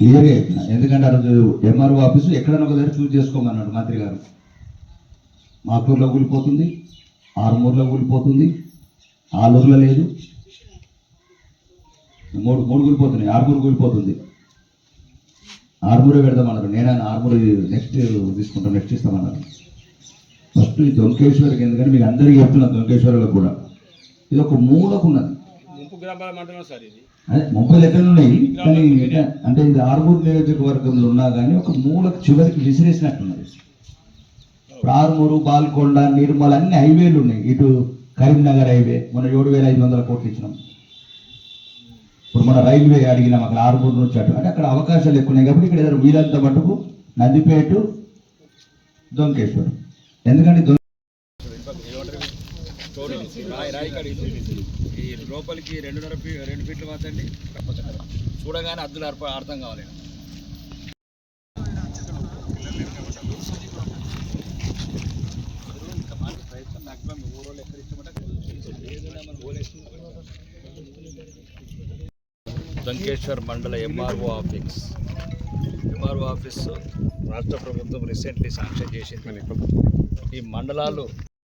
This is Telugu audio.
క్లియర్గా చెప్పిన. ఎందుకంటే ఆ రోజు ఎంఆర్ఓ ఆఫీసు ఎక్కడైనా ఒక దగ్గర చూస్ చేసుకోమన్నాడు మంత్రి గారు. మాకూరులో కూలిపోతుంది, ఆరుమూరులో కూలిపోతుంది, ఆలూరులో లేదు, మూడు కూలిపోతున్నాయి, ఆరుమూరు కూలిపోతుంది. ఆరుమూరే పెడదామన్నారు. నేను ఆయన ఆరుమూరు నెక్స్ట్ తీసుకుంటాం, నెక్స్ట్ ఇస్తామన్నారు. ఫస్ట్ ఈ దొంకేశ్వరికి, ఎందుకంటే మీకు అందరికీ చెప్తున్నాను, దొంకేశ్వరులకు కూడా ఇది ఒక మూలకు ఉన్నది. అదే 30 లెక్కలు ఉన్నాయి, కానీ అంటే ఇది ఆరుమూరు నియోజకవర్గంలో ఉన్నా కానీ ఒక మూలకు చివరికి విసిరేసినట్టున్నది. ఆరుమూరు, బాల్కొండ, నిర్మల్ అన్ని హైవేలు ఉన్నాయి. ఇటు కరీంనగర్ హైవే మన 7,500 కోట్లు ఇచ్చినాం. ఇప్పుడు మన రైల్వే అడిగినాం అక్కడ ఆరుమూరు నుంచి అటు, అంటే అక్కడ అవకాశాలు ఎక్కువ ఉన్నాయి. కాబట్టి ఇక్కడ వీరంత మటుకు నందిపేట, దొంకేశ్వరం. ఎందుకంటే ఈ లోపలికి 2 ఫీట్లు మాత్రండి చూడగానే అద్దులు అర్థం కావాలి. దంకేశ్వర్ మండల ఎంఆర్ఓ ఆఫీస్ రాష్ట్ర ప్రభుత్వం రీసెంట్లీ శాంక్షన్ చేసింది. ఈ మండలాలు